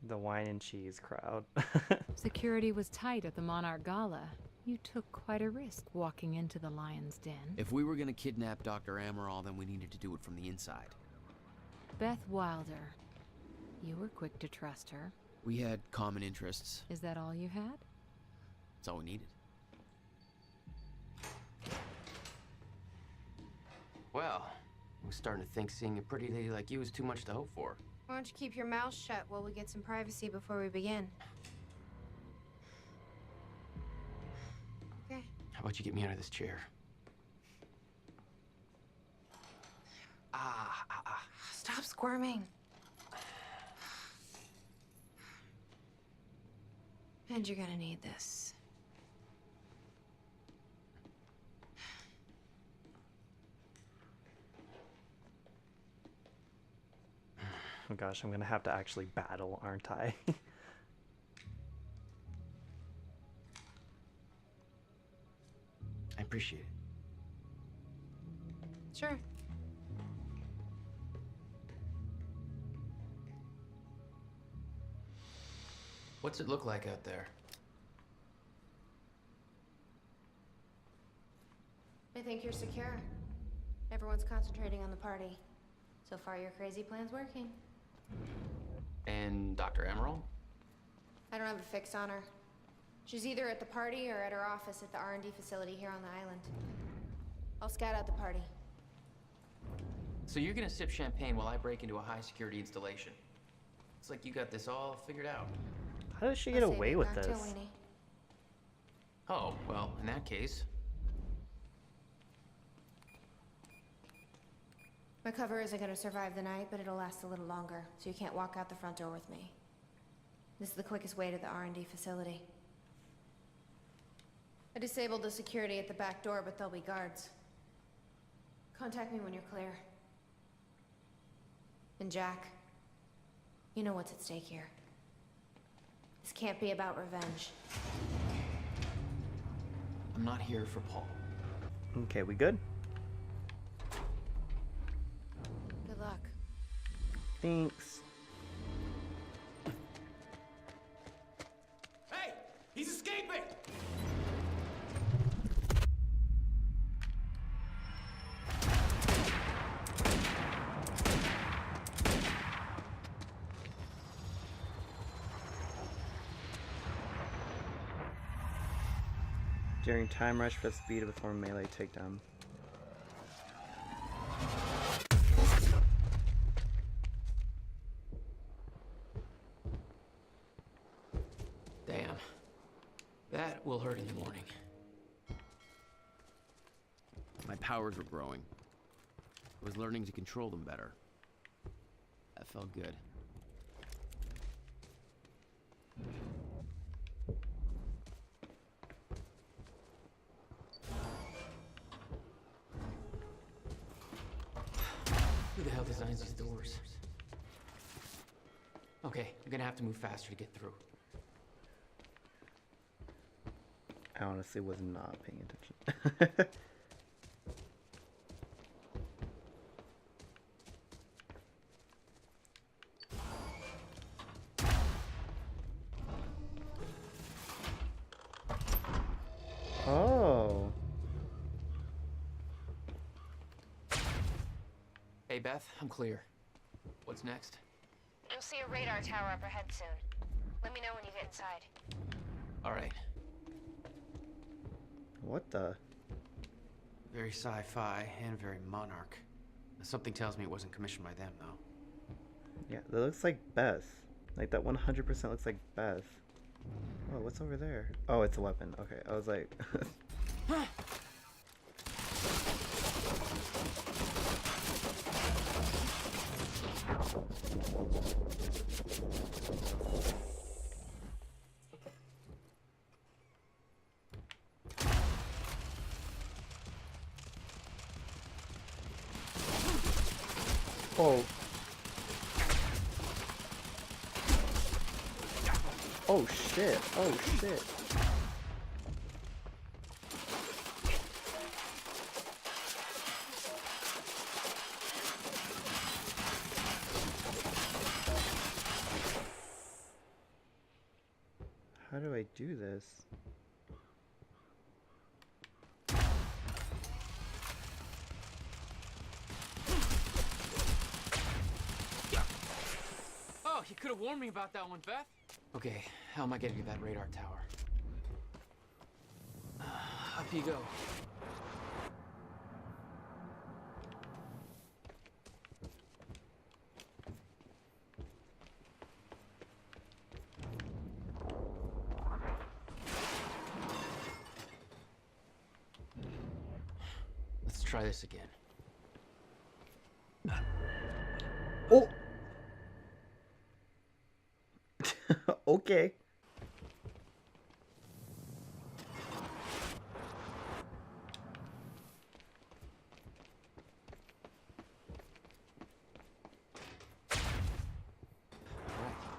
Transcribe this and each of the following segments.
The wine and cheese crowd. Security was tight at the Monarch Gala. You took quite a risk walking into the Lion's Den. If we were gonna kidnap Dr. Amaral, then we needed to do it from the inside. Beth Wilder. You were quick to trust her. We had common interests. Is that all you had? That's all we needed. Well, I was starting to think seeing a pretty lady like you was too much to hope for. Why don't you keep your mouth shut while we get some privacy before we begin? Okay. How about you get me out of this chair? Stop squirming. And you're gonna need this. Oh gosh, I'm gonna have to actually battle, aren't I? I appreciate it. Sure. What's it look like out there? I think you're secure. Everyone's concentrating on the party. So far, your crazy plan's working. And Dr. Amaral? I don't have a fix on her. She's either at the party or at her office at the R&D facility here on the island. I'll scout out the party. So you're gonna sip champagne while I break into a high-security installation. It's like you got this all figured out. How does she get I'll save away your with cocktail, this? Weenie. Oh, well, in that case... My cover isn't gonna survive the night, but it'll last a little longer, so you can't walk out the front door with me. This is the quickest way to the R&D facility. I disabled the security at the back door, but there'll be guards. Contact me when you're clear. And Jack, you know what's at stake here. This can't be about revenge. I'm not here for Paul. Okay, we good? Good luck. Thanks. Hey! He's escaping! During time rush, press speed before melee takedown. Damn. That will hurt in the morning. My powers were growing. I was learning to control them better. That felt good. Who the hell designs these doors? Okay, I'm gonna have to move faster to get through. I honestly was not paying attention. Oh. Hey, Beth, I'm clear. What's next? You'll see a radar tower up ahead soon. Let me know when you get inside. All right. What the? Very sci-fi and very monarch. Something tells me it wasn't commissioned by them, though. Yeah, that looks like Beth. Like, that 100% looks like Beth. Oh, what's over there? Oh, it's a weapon. Okay, I was like... Oh. Oh shit. Oh shit. How do I do this? Oh, you could have warned me about that one, Beth. Okay, how am I getting to that radar tower? Up you go. Let's try this again. Oh! Okay.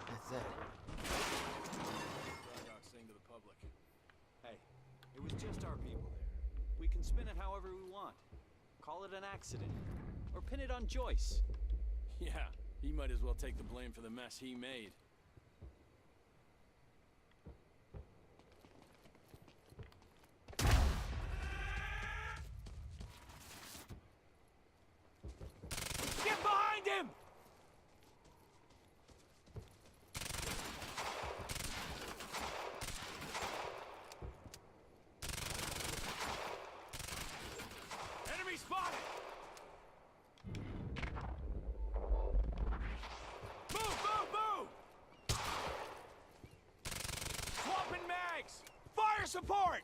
That's it. Saying to the public, hey, it was just our people there. We can spin it however we want. Call it an accident. Or pin it on Joyce. Yeah, he might as well take the blame for the mess he made. Get behind him! Enemy spotted! Move, move, move! Swapping mags! Fire support!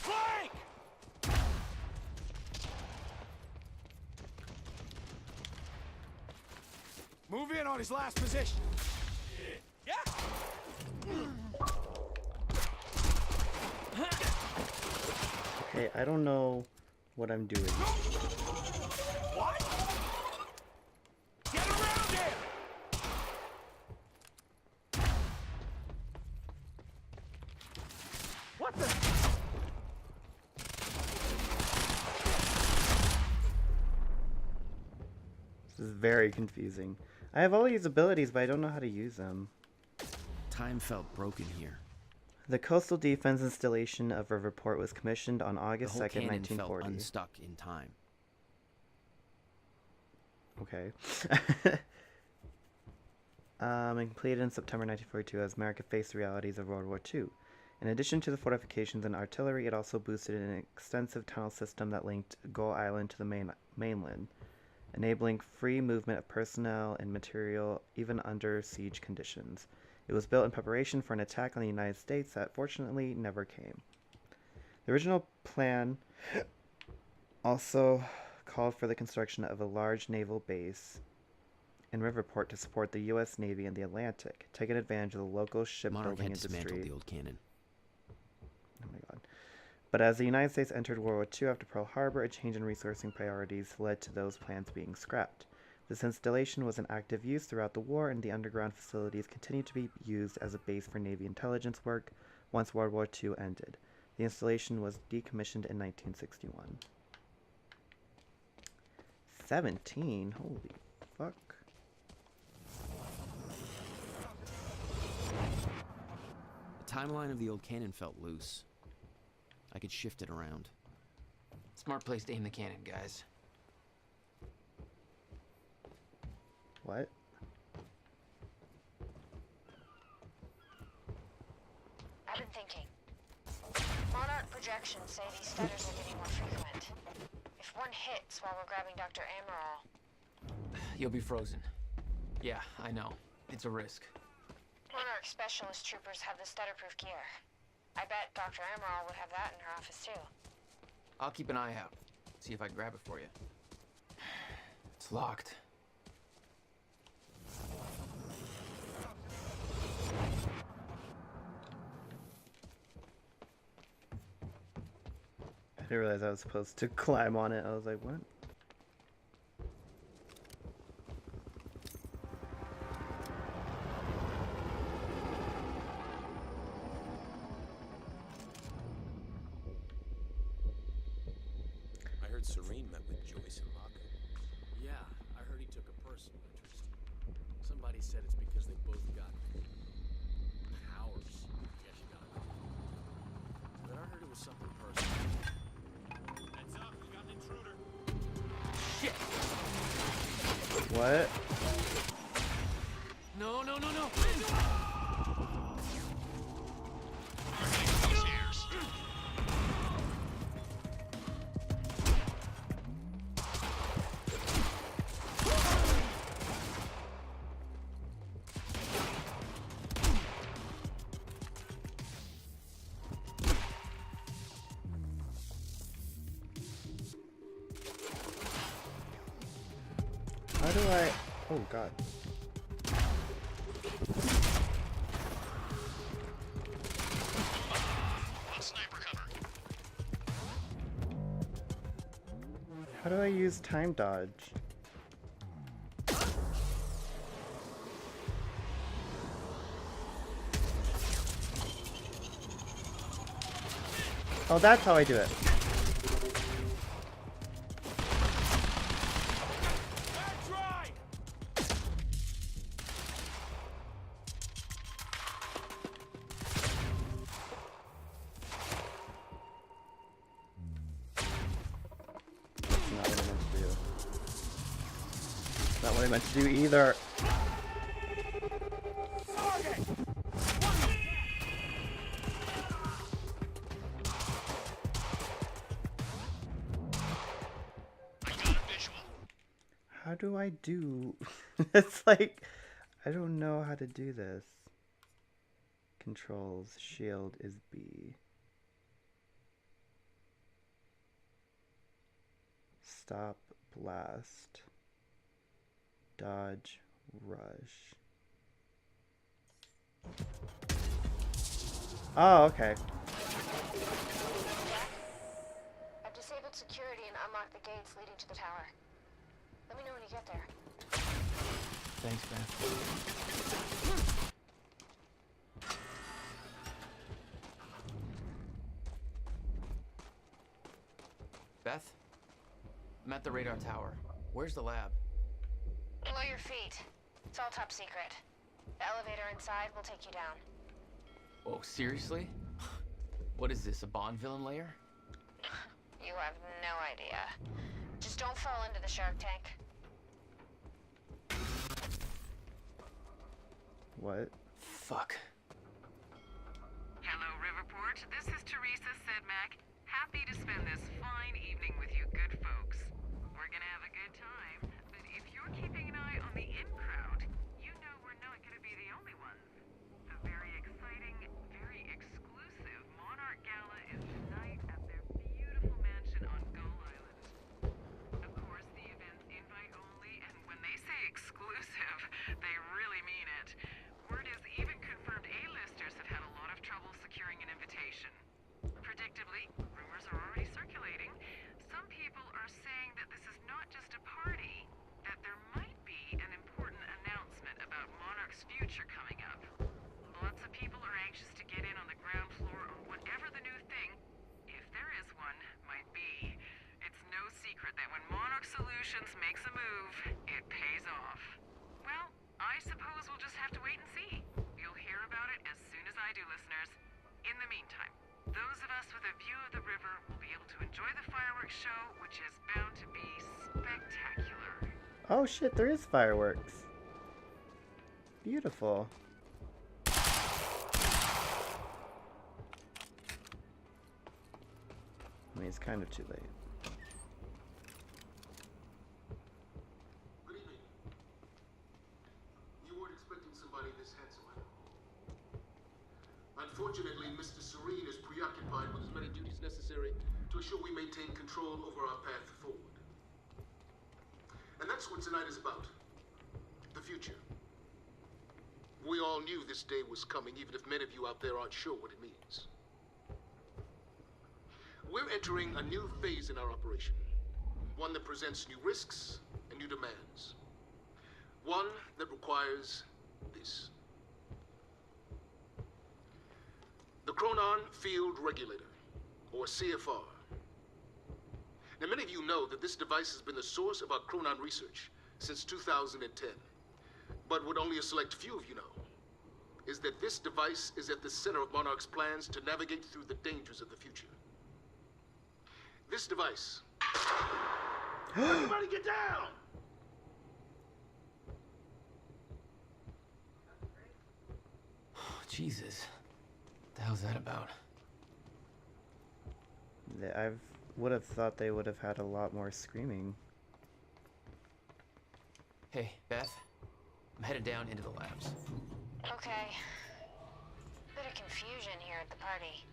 Flank! Move in on his last position. Yeah! Okay, I don't know what I'm doing. What? Get around him! What the? This is very confusing. I have all these abilities, but I don't know how to use them. Time felt broken here. The coastal defense installation of Riverport was commissioned on The August whole 2nd, cannon felt 1940. unstuck in time. Okay. And completed in September 1942 as America faced the realities of World War II. In addition to the fortifications and artillery, it also boosted an extensive tunnel system that linked Gull Island to the mainland, enabling free movement of personnel and material even under siege conditions. It was built in preparation for an attack on the United States that fortunately never came. The original plan also called for the construction of a large naval base in Riverport to support the U.S. Navy in the Atlantic, taking advantage of the local Monarch shipbuilding had dismantled industry. the old cannon. Oh my god. But as the United States entered World War II after Pearl Harbor, a change in resourcing priorities led to those plans being scrapped. This installation was in active use throughout the war, and the underground facilities continued to be used as a base for Navy intelligence work once World War II ended. The installation was decommissioned in 1961. 17? Holy fuck. The timeline of the old cannon felt loose. I could shift it around. Smart place to aim the cannon, guys. What? I've been thinking. Monarch projections say these stutters are getting more frequent. If one hits while we're grabbing Dr. Amaral, You'll be frozen. Yeah, I know. It's a risk. Monarch specialist troopers have the stutter-proof gear. I bet Dr. Amaral would have that in her office too. I'll keep an eye out. See if I can grab it for you. It's locked. I didn't realize I was supposed to climb on it. I was like, what? I heard Serene met with Joyce and Mako. Yeah, I heard he took a personal interest. Somebody said it's because they both got powers. I guess you gotta call it. But I heard it was something personal. Heads up, we got an intruder. Shit! What? No, no, no, no! How do I... Oh, God. How do I use time dodge? Oh, that's how I do it. That's right! That's not what I meant to do. Not what I meant to do either. How do I do? It's like, I don't know how to do this. Controls, shield is B. Stop, blast. Dodge, rush. Oh, okay. I've disabled security and unlocked the gates leading to the tower. Let me know when you get there. Thanks, Beth. Beth? I'm at the radar tower. Where's the lab? Below your feet. It's all top secret. The elevator inside will take you down. Oh, seriously? What is this, a Bond villain lair? You have no idea. Just don't fall into the shark tank. What? Fuck. Hello, Riverport. This is Teresa Sedmak. Happy to spend this fine evening with you good folks. We're gonna have a good time, but if you're keeping an eye on the in crowd, you know we're not gonna be the only ones. The very exciting, very exclusive Monarch Gala is tonight at their beautiful mansion on Gull Island. Of course, the event's invite only, and when they say exclusive, they really mean it. Word is even confirmed A-listers have had a lot of trouble securing an invitation. Predictably, rumors are already circulating. Some people are saying that this is not just a party, that there might be an important announcement about Monarch's future coming up. Lots of people are anxious to get in on the ground floor on whatever the new thing, if there is one, might be. It's no secret that when Monarch Solutions makes a move, it pays off. Well, I suppose we'll just have to wait and see. You'll hear about it as soon as I do, listeners. In the meantime, those of us with a view of the river will be able to enjoy the fireworks show, which is bound to be spectacular. Oh shit, there is fireworks. Beautiful. I mean, it's kind of too late. Good evening. You weren't expecting somebody this handsome, I know. Unfortunately, Mr. Serene is preoccupied with as many duties necessary to ensure we maintain control over our path forward. And that's what tonight is about. The future. We all knew this day was coming, even if many of you out there aren't sure what it means. We're entering a new phase in our operation. One that presents new risks and new demands. One that requires this. The Chronon Field Regulator, or CFR. Now, many of you know that this device has been the source of our Chronon research since 2010. But what only a select few of you know is that this device is at the center of Monarch's plans to navigate through the dangers of the future. This device... Everybody get down! Jesus. What the hell's that about? I would have thought they would have had a lot more screaming. Hey, Beth. I'm headed down into the labs. Okay. Bit of confusion here at the party.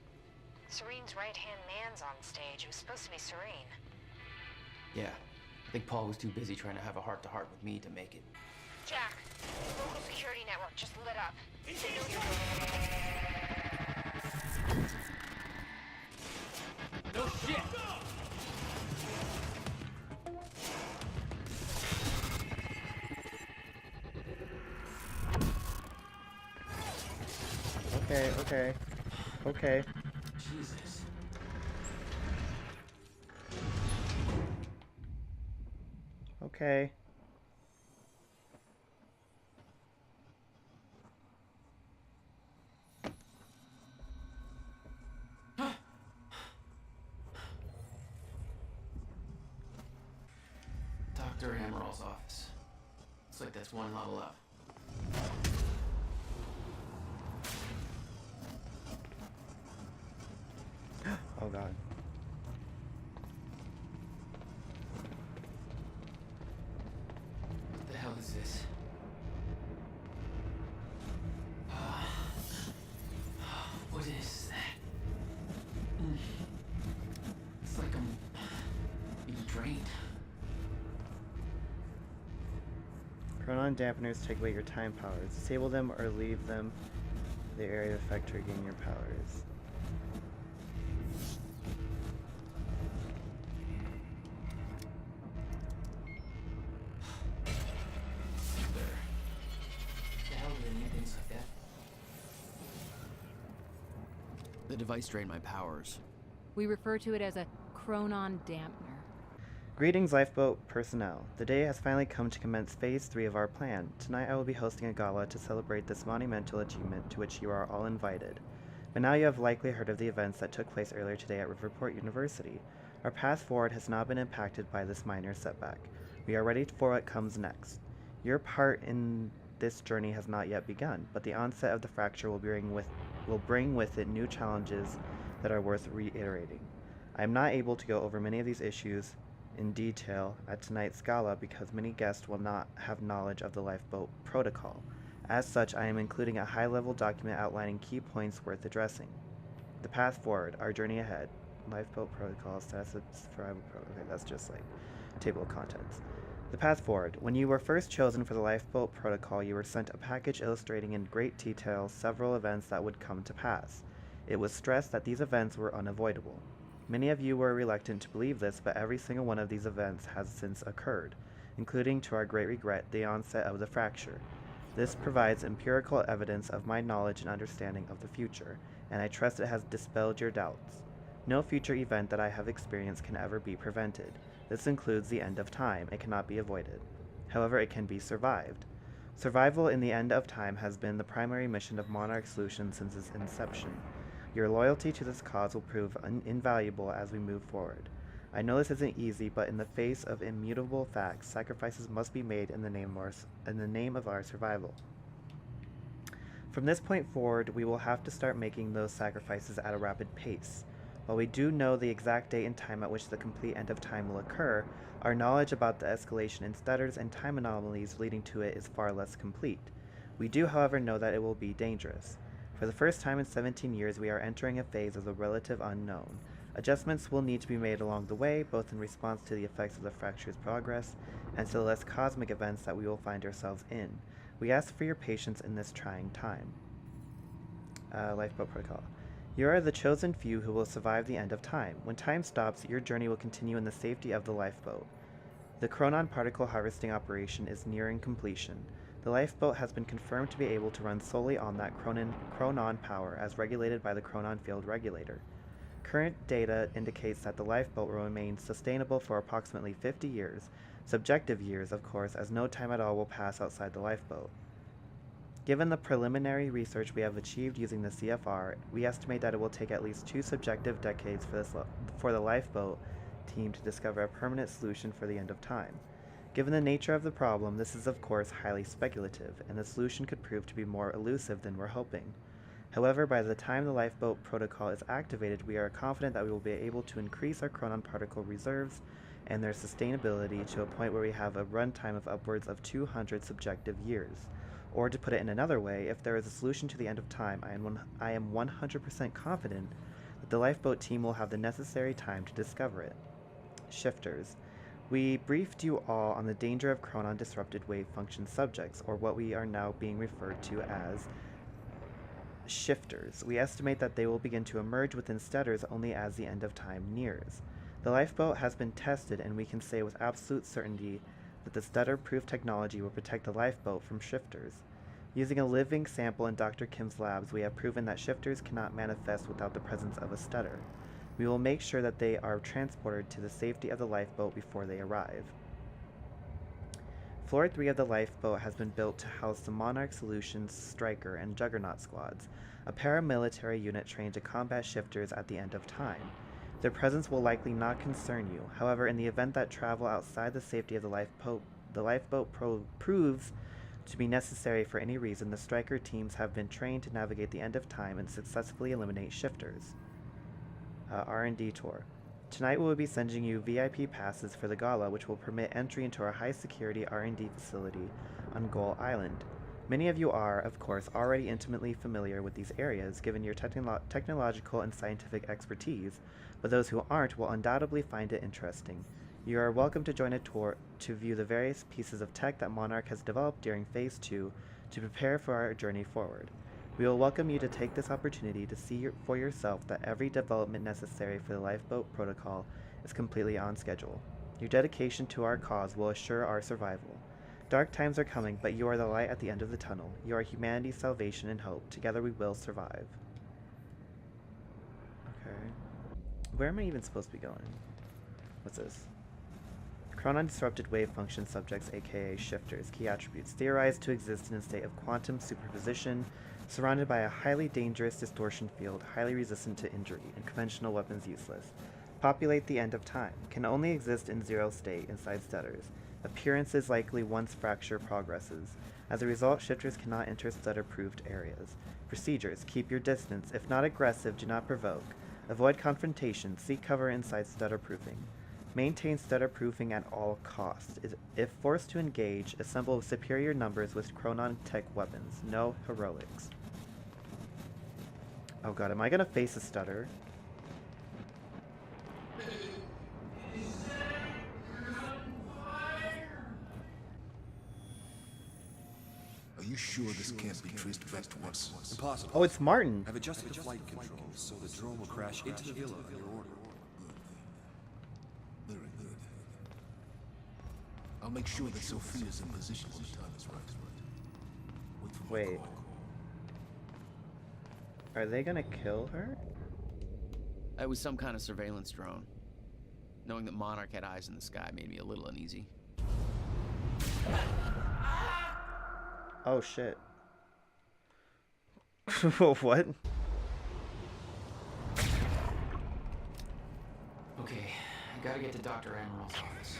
Serene's right-hand man's on stage. It was supposed to be Serene. Yeah. I think Paul was too busy trying to have a heart-to-heart with me to make it. Jack, the local security network just lit up. No shit! Okay. Jesus. Okay. Dr. Amaril's office. Looks like that's one level up. Oh god. What the hell is this? What is that? It's like I'm being drained. Chronon dampeners take away your time powers. Disable them or leave them in the area of effect to regain your powers. The device drained my powers. We refer to it as a chronon dampener. Greetings, lifeboat personnel. The day has finally come to commence Phase 3 of our plan. Tonight I will be hosting a gala to celebrate this monumental achievement to which you are all invited. But now you have likely heard of the events that took place earlier today at Riverport University. Our path forward has not been impacted by this minor setback. We are ready for what comes next. Your part in this journey has not yet begun, but the onset of the fracture will bring with it new challenges that are worth reiterating. I am not able to go over many of these issues in detail at tonight's gala because many guests will not have knowledge of the lifeboat protocol. As such, I am including a high-level document outlining key points worth addressing. The path forward, our journey ahead, lifeboat protocol, status of survival protocol. Okay, that's just like table of contents. The path forward. When you were first chosen for the lifeboat protocol, you were sent a package illustrating in great detail several events that would come to pass. It was stressed that these events were unavoidable. Many of you were reluctant to believe this, but every single one of these events has since occurred, including, to our great regret, the onset of the fracture. This provides empirical evidence of my knowledge and understanding of the future, and I trust it has dispelled your doubts. No future event that I have experienced can ever be prevented. This includes the end of time. It cannot be avoided. However, it can be survived. Survival in the end of time has been the primary mission of Monarch Solutions since its inception. Your loyalty to this cause will prove invaluable as we move forward. I know this isn't easy, but in the face of immutable facts, sacrifices must be made in the name of our survival. From this point forward, we will have to start making those sacrifices at a rapid pace. While we do know the exact date and time at which the complete end of time will occur, our knowledge about the escalation in stutters and time anomalies leading to it is far less complete. We do, however, know that it will be dangerous. For the first time in 17 years, we are entering a phase of the relative unknown. Adjustments will need to be made along the way, both in response to the effects of the fracture's progress and to the less cosmic events that we will find ourselves in. We ask for your patience in this trying time. Lifeboat Protocol. You are the chosen few who will survive the end of time. When time stops, your journey will continue in the safety of the lifeboat. The Chronon particle harvesting operation is nearing completion. The lifeboat has been confirmed to be able to run solely on that Chronon power as regulated by the Chronon field regulator. Current data indicates that the lifeboat will remain sustainable for approximately 50 years, subjective years, of course, as no time at all will pass outside the lifeboat. Given the preliminary research we have achieved using the CFR, we estimate that it will take at least 2 subjective decades for the lifeboat team to discover a permanent solution for the end of time. Given the nature of the problem, this is of course highly speculative, and the solution could prove to be more elusive than we're hoping. However, by the time the lifeboat protocol is activated, we are confident that we will be able to increase our chronon particle reserves and their sustainability to a point where we have a runtime of upwards of 200 subjective years. Or to put it in another way, if there is a solution to the end of time, I am 100% confident that the lifeboat team will have the necessary time to discover it. Shifters. We briefed you all on the danger of chronon disrupted wave function subjects, or what we are now being referred to as shifters. We estimate that they will begin to emerge within stutters only as the end of time nears. The lifeboat has been tested, and we can say with absolute certainty that the stutter-proof technology will protect the lifeboat from shifters. Using a living sample in Dr. Kim's labs, we have proven that shifters cannot manifest without the presence of a stutter. We will make sure that they are transported to the safety of the lifeboat before they arrive. Floor 3 of the lifeboat has been built to house the Monarch Solutions Striker and Juggernaut squads, a paramilitary unit trained to combat shifters at the end of time. Their presence will likely not concern you. However, in the event that travel outside the safety of the lifeboat proves to be necessary for any reason, the Striker teams have been trained to navigate the end of time and successfully eliminate shifters. R&D tour. Tonight we will be sending you VIP passes for the gala, which will permit entry into our high-security R&D facility on Gull Island. Many of you are, of course, already intimately familiar with these areas, given your technological and scientific expertise, but those who aren't will undoubtedly find it interesting. You are welcome to join a tour to view the various pieces of tech that Monarch has developed during Phase 2 to prepare for our journey forward. We will welcome you to take this opportunity to see for yourself that every development necessary for the lifeboat protocol is completely on schedule. Your dedication to our cause will assure our survival. Dark times are coming, but you are the light at the end of the tunnel. You are humanity's salvation and hope. Together we will survive. Okay. Where am I even supposed to be going? What's this? Chronon disrupted wave function subjects, aka shifters. Key attributes. Theorized to exist in a state of quantum superposition, surrounded by a highly dangerous distortion field, highly resistant to injury, and conventional weapons useless. Populate the end of time. Can only exist in zero state inside stutters. Appearances likely once fracture progresses. As a result, shifters cannot enter stutter-proofed areas. Procedures. Keep your distance. If not aggressive, do not provoke. Avoid confrontation. Seek cover inside stutter-proofing. Maintain stutter-proofing at all costs. If forced to engage, assemble superior numbers with chronon tech weapons. No heroics. Oh god, am I gonna face a stutter? Are you sure this can't be traced back to us? Impossible. Oh, it's Martin. I've adjusted the flight controls so the drone will crash into the villa on your order. Very good. I'll make sure that Sophia's in position when the time is right. Wait for my Wait. call. Are they gonna kill her? It was some kind of surveillance drone. Knowing that Monarch had eyes in the sky made me a little uneasy. Oh shit. What? Okay, I gotta get to Dr. Amaril's office.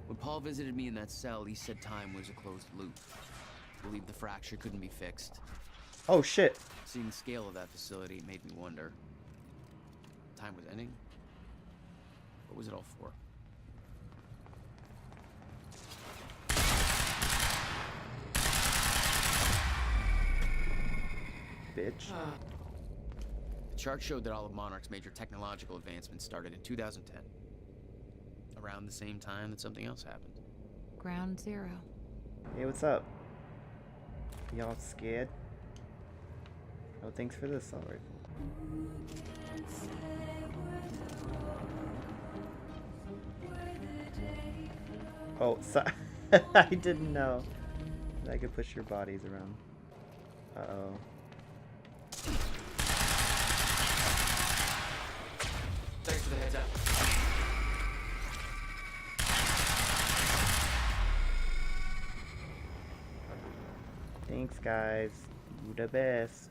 When Paul visited me in that cell, he said time was a closed loop. Believed the fracture couldn't be fixed. Oh shit. Seeing the scale of that facility made me wonder. Time was ending? What was it all for? Bitch. The chart showed that all of Monarch's major technological advancements started in 2010. Around the same time that something else happened. Ground zero. Hey, what's up? Y'all scared? Oh, thanks for this, alright. Oh, sorry. I didn't know that I could push your bodies around. Uh-oh. Thanks for the heads up. Thanks, guys. You the best.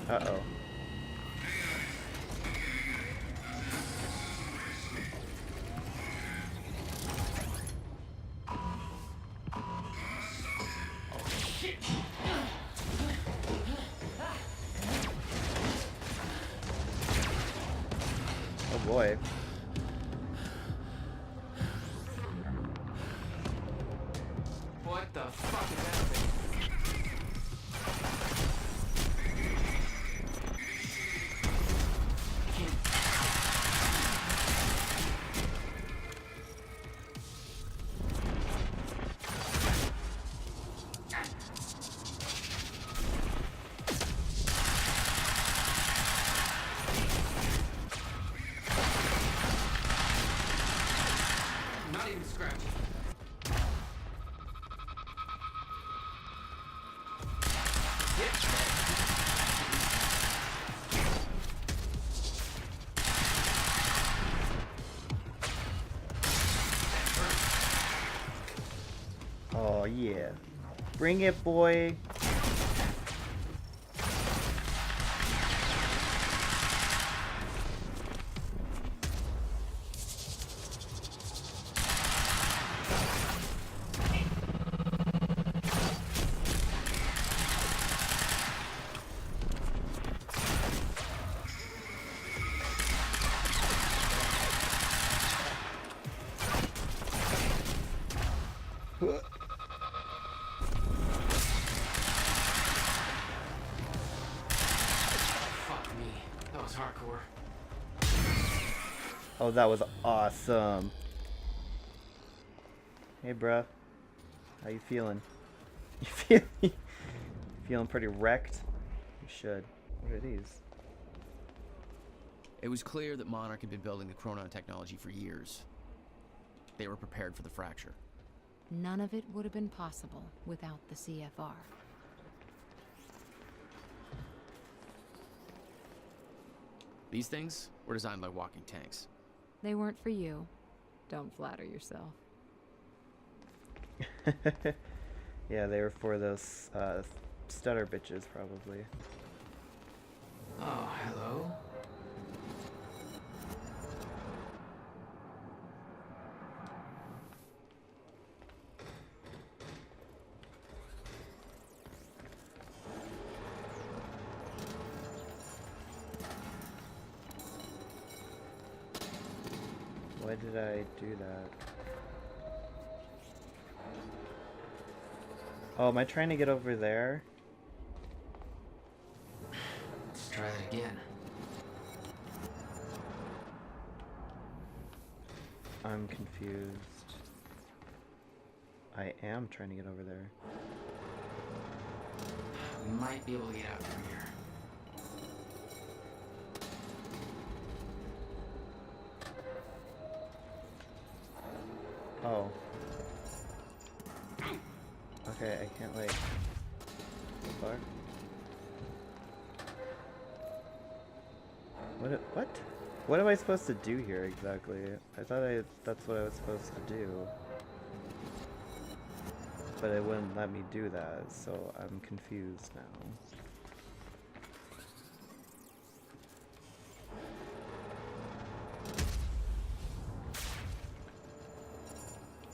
Uh-oh. Oh boy. What the fuck is happening? Not even scratched. Oh yeah. Bring it, boy. Fuck me. That was hardcore. Oh, that was awesome. Hey, bruh. How you feeling? You feeling pretty wrecked? You should. What are these? It was clear that Monarch had been building the chronon technology for years. They were prepared for the fracture. None of it would have been possible without the CFR. These things were designed by walking tanks. They weren't for you. Don't flatter yourself. Yeah, they were for those stutter bitches, probably. Oh, hello. Why did I do that? Oh, am I trying to get over there? Let's try that again. I'm confused. I am trying to get over there. We might be able to get out from here. Oh. Okay, I can't like... Fuck. What? What am I supposed to do here exactly? I thought that's what I was supposed to do. But it wouldn't let me do that, so I'm confused now.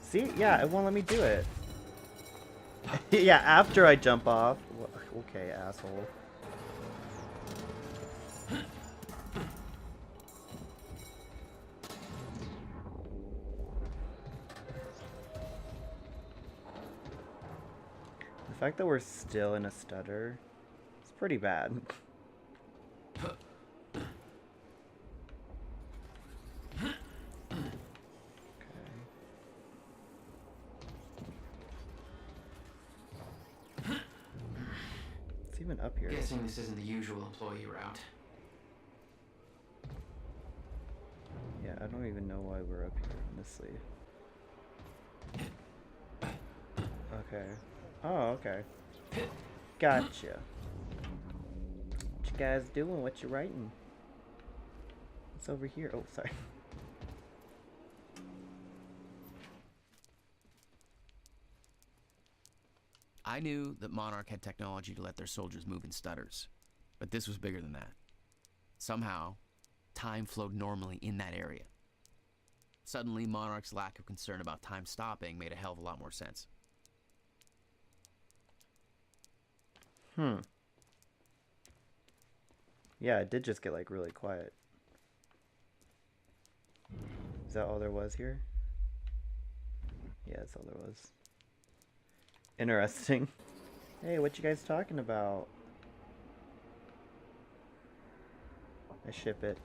See? Yeah, it won't let me do it. Yeah, after I jump off. Okay, asshole. The fact that we're still in a stutter is pretty bad. Even up here. Guessing this isn't the usual employee route. Yeah, I don't don't even know why we're up here, honestly. Okay. Oh, okay. Gotcha. What you guys doing? What you writing? What's over here? Oh, sorry. I knew that Monarch had technology to let their soldiers move in stutters, but this was bigger than that. Somehow, time flowed normally in that area. Suddenly, Monarch's lack of concern about time stopping made a hell of a lot more sense. Yeah, it did just get like really quiet. Is that all there was here? Yeah, that's all there was. Interesting. Hey, what you guys talking about? I ship it.